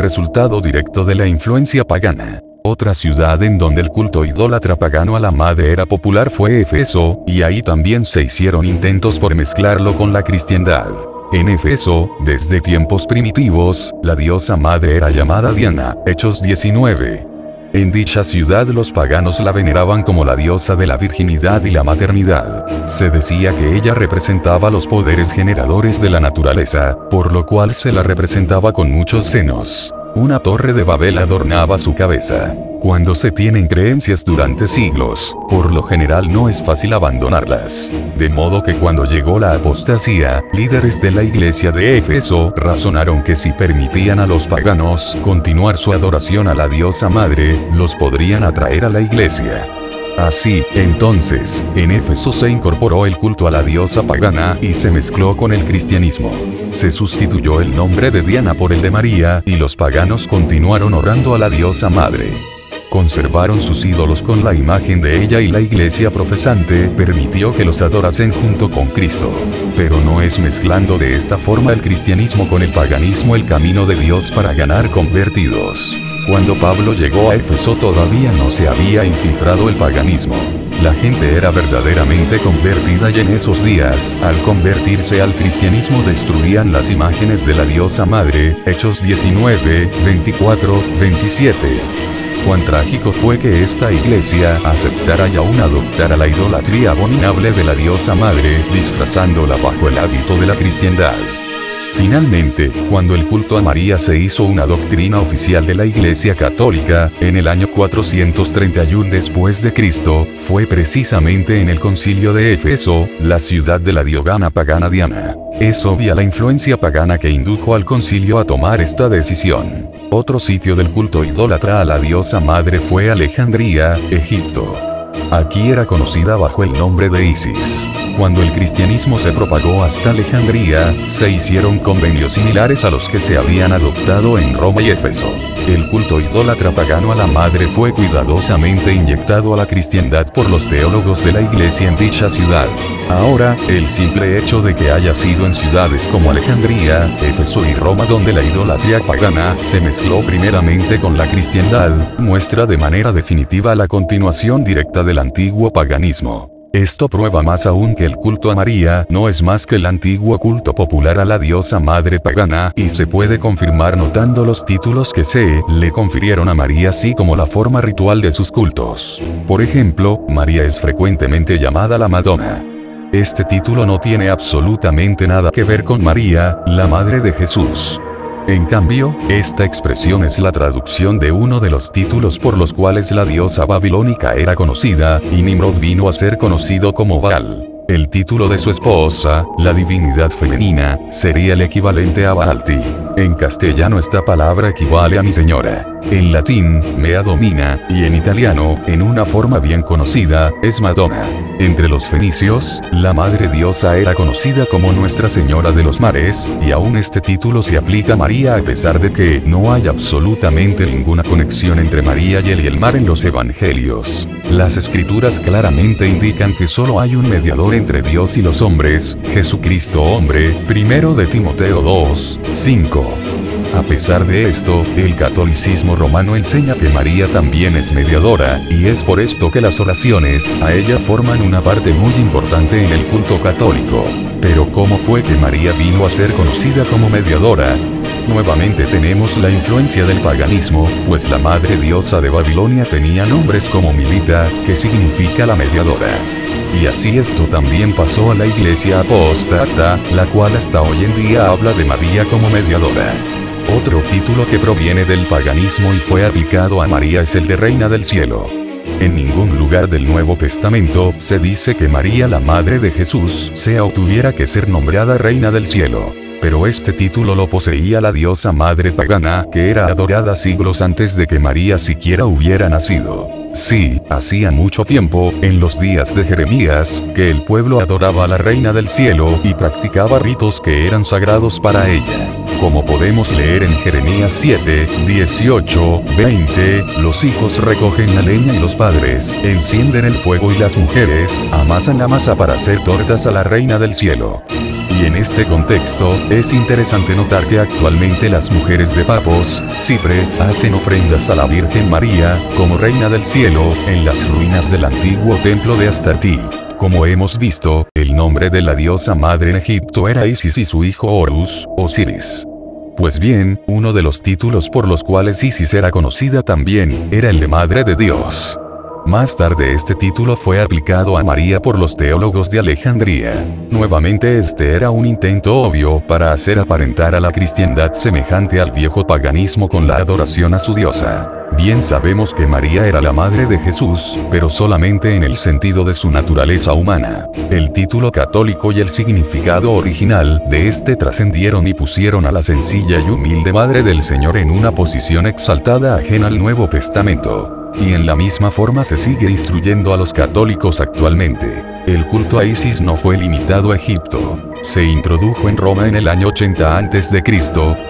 resultado directo de la influencia pagana. Otra ciudad en donde el culto idólatra pagano a la madre era popular fue Éfeso, y ahí también se hicieron intentos por mezclarlo con la cristiandad. En Éfeso, desde tiempos primitivos, la diosa madre era llamada Diana, Hechos 19. En dicha ciudad los paganos la veneraban como la diosa de la virginidad y la maternidad. Se decía que ella representaba los poderes generadores de la naturaleza, por lo cual se la representaba con muchos senos. Una torre de Babel adornaba su cabeza. Cuando se tienen creencias durante siglos, por lo general no es fácil abandonarlas. De modo que cuando llegó la apostasía, líderes de la iglesia de Éfeso razonaron que si permitían a los paganos continuar su adoración a la diosa madre, los podrían atraer a la iglesia. Así, entonces, en Éfeso se incorporó el culto a la diosa pagana y se mezcló con el cristianismo. Se sustituyó el nombre de Diana por el de María y los paganos continuaron orando a la diosa madre. Conservaron sus ídolos con la imagen de ella y la iglesia profesante permitió que los adorasen junto con Cristo. Pero no es mezclando de esta forma el cristianismo con el paganismo el camino de Dios para ganar convertidos. Cuando Pablo llegó a Éfeso todavía no se había infiltrado el paganismo. La gente era verdaderamente convertida y en esos días, al convertirse al cristianismo destruían las imágenes de la diosa madre, Hechos 19, 24, 27. Cuán trágico fue que esta iglesia aceptara y aún adoptara la idolatría abominable de la diosa madre, disfrazándola bajo el hábito de la cristiandad. Finalmente, cuando el culto a María se hizo una doctrina oficial de la Iglesia Católica, en el año 431 después de Cristo, fue precisamente en el concilio de Éfeso, la ciudad de la diogana pagana Diana. Es obvia la influencia pagana que indujo al concilio a tomar esta decisión. Otro sitio del culto idólatra a la diosa madre fue Alejandría, Egipto. Aquí era conocida bajo el nombre de Isis. Cuando el cristianismo se propagó hasta Alejandría, se hicieron convenios similares a los que se habían adoptado en Roma y Éfeso. El culto idólatra pagano a la madre fue cuidadosamente inyectado a la cristiandad por los teólogos de la iglesia en dicha ciudad. Ahora, el simple hecho de que haya sido en ciudades como Alejandría, Éfeso y Roma donde la idolatría pagana se mezcló primeramente con la cristiandad, muestra de manera definitiva la continuación directa del antiguo paganismo. Esto prueba más aún que el culto a María no es más que el antiguo culto popular a la diosa madre pagana, y se puede confirmar notando los títulos que se le confirieron a María así como la forma ritual de sus cultos. Por ejemplo, María es frecuentemente llamada la Madonna. Este título no tiene absolutamente nada que ver con María, la madre de Jesús. En cambio, esta expresión es la traducción de uno de los títulos por los cuales la diosa babilónica era conocida, y Nimrod vino a ser conocido como Baal. El título de su esposa, la divinidad femenina, sería el equivalente a Baalti. En castellano esta palabra equivale a mi señora. En latín, mea domina, y en italiano, en una forma bien conocida, es Madonna. Entre los fenicios, la madre diosa era conocida como Nuestra Señora de los Mares, y aún este título se aplica a María a pesar de que no hay absolutamente ninguna conexión entre María y el mar en los evangelios. Las escrituras claramente indican que solo hay un mediador entre Dios y los hombres, Jesucristo hombre, 1 de Timoteo 2, 5. A pesar de esto, el catolicismo romano enseña que María también es mediadora, y es por esto que las oraciones a ella forman una parte muy importante en el culto católico. Pero ¿cómo fue que María vino a ser conocida como mediadora? Nuevamente tenemos la influencia del paganismo, pues la madre diosa de Babilonia tenía nombres como Milita, que significa la mediadora. Y así esto también pasó a la iglesia apóstata, la cual hasta hoy en día habla de María como mediadora. Otro título que proviene del paganismo y fue aplicado a María es el de Reina del Cielo. En ningún lugar del Nuevo Testamento se dice que María, la madre de Jesús, sea o tuviera que ser nombrada Reina del Cielo. Pero este título lo poseía la diosa madre pagana, que era adorada siglos antes de que María siquiera hubiera nacido. Sí, hacía mucho tiempo, en los días de Jeremías, que el pueblo adoraba a la Reina del Cielo y practicaba ritos que eran sagrados para ella. Como podemos leer en Jeremías 7, 18, 20, los hijos recogen la leña y los padres encienden el fuego y las mujeres amasan la masa para hacer tortas a la Reina del Cielo. Y Y en este contexto, es interesante notar que actualmente las mujeres de Papos, Chipre, hacen ofrendas a la Virgen María, como Reina del Cielo, en las ruinas del antiguo templo de Astarte. Como hemos visto, el nombre de la diosa madre en Egipto era Isis y su hijo Horus, Osiris. Pues bien, uno de los títulos por los cuales Isis era conocida también, era el de Madre de Dios. Más tarde este título fue aplicado a María por los teólogos de Alejandría. Nuevamente este era un intento obvio para hacer aparentar a la cristiandad semejante al viejo paganismo con la adoración a su diosa. Bien sabemos que María era la madre de Jesús, pero solamente en el sentido de su naturaleza humana. El título católico y el significado original de este trascendieron y pusieron a la sencilla y humilde Madre del Señor en una posición exaltada ajena al Nuevo Testamento. Y en la misma forma se sigue instruyendo a los católicos actualmente. El culto a Isis no fue limitado a Egipto. Se introdujo en Roma en el año 80 a.C.,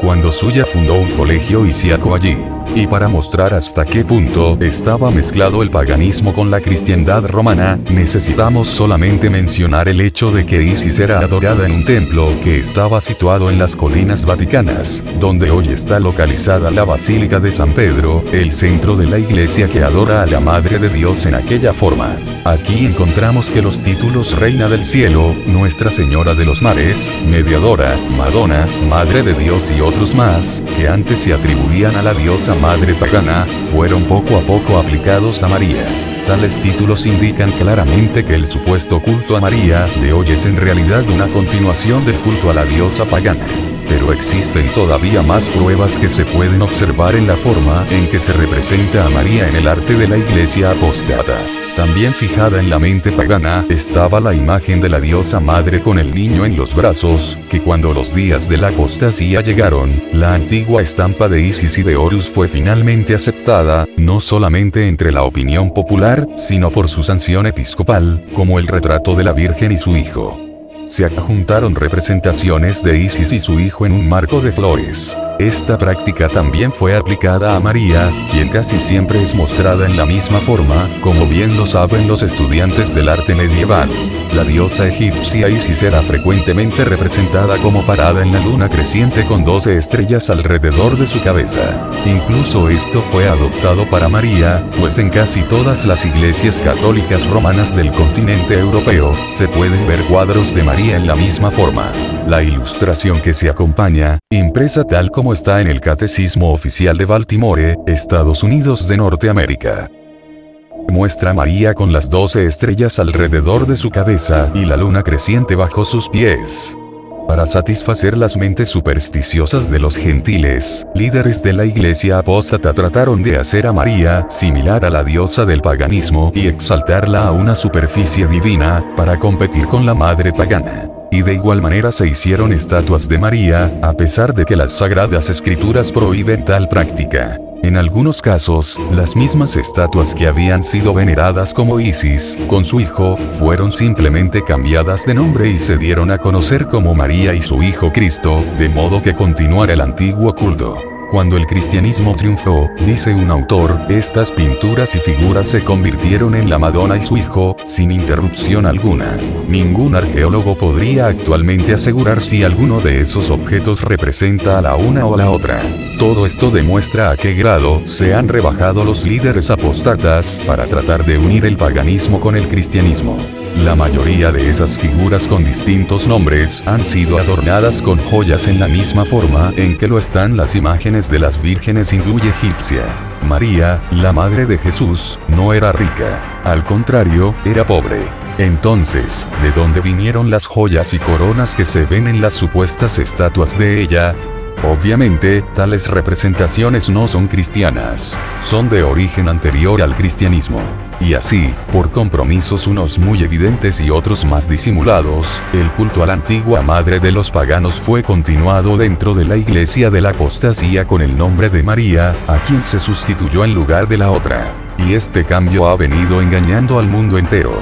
cuando Sulla fundó un colegio isiaco allí. Y para mostrar hasta qué punto estaba mezclado el paganismo con la cristiandad romana, necesitamos solamente mencionar el hecho de que Isis era adorada en un templo que estaba situado en las colinas vaticanas, donde hoy está localizada la Basílica de San Pedro, el centro de la iglesia que adora a la Madre de Dios en aquella forma. Aquí encontramos que los títulos Reina del Cielo, Nuestra Señora de los Mares, Mediadora, Madonna, Madre de Dios y otros más, que antes se atribuían a la diosa madre pagana, fueron poco a poco aplicados a María. Tales títulos indican claramente que el supuesto culto a María de hoy es en realidad una continuación del culto a la diosa pagana. Pero existen todavía más pruebas que se pueden observar en la forma en que se representa a María en el arte de la iglesia apóstata. También fijada en la mente pagana estaba la imagen de la diosa madre con el niño en los brazos, que cuando los días de la apostasía llegaron, la antigua estampa de Isis y de Horus fue finalmente aceptada, no solamente entre la opinión popular, sino por su sanción episcopal, como el retrato de la Virgen y su hijo. Se adjuntaron representaciones de Isis y su hijo en un marco de flores. Esta práctica también fue aplicada a María, quien casi siempre es mostrada en la misma forma, como bien lo saben los estudiantes del arte medieval. La diosa egipcia Isis era frecuentemente representada como parada en la luna creciente con 12 estrellas alrededor de su cabeza. Incluso esto fue adoptado para María, pues en casi todas las iglesias católicas romanas del continente europeo, se pueden ver cuadros de María en la misma forma. La ilustración que se acompaña, impresa tal como está en el Catecismo Oficial de Baltimore, Estados Unidos de Norteamérica, muestra a María con las 12 estrellas alrededor de su cabeza y la luna creciente bajo sus pies. Para satisfacer las mentes supersticiosas de los gentiles, líderes de la iglesia apóstata trataron de hacer a María similar a la diosa del paganismo y exaltarla a una superficie divina, para competir con la madre pagana. Y de igual manera se hicieron estatuas de María, a pesar de que las sagradas escrituras prohíben tal práctica. En algunos casos, las mismas estatuas que habían sido veneradas como Isis, con su hijo, fueron simplemente cambiadas de nombre y se dieron a conocer como María y su hijo Cristo, de modo que continuara el antiguo culto. Cuando el cristianismo triunfó, dice un autor, estas pinturas y figuras se convirtieron en la Madonna y su hijo, sin interrupción alguna. Ningún arqueólogo podría actualmente asegurar si alguno de esos objetos representa a la una o la otra. Todo esto demuestra a qué grado se han rebajado los líderes apóstatas para tratar de unir el paganismo con el cristianismo. La mayoría de esas figuras con distintos nombres han sido adornadas con joyas en la misma forma en que lo están las imágenes de las vírgenes hindú y egipcia. María, la madre de Jesús, no era rica. Al contrario, era pobre. Entonces, ¿de dónde vinieron las joyas y coronas que se ven en las supuestas estatuas de ella? Obviamente, tales representaciones no son cristianas. Son de origen anterior al cristianismo. Y así, por compromisos unos muy evidentes y otros más disimulados, el culto a la antigua madre de los paganos fue continuado dentro de la iglesia de la apostasía con el nombre de María, a quien se sustituyó en lugar de la otra. Y este cambio ha venido engañando al mundo entero.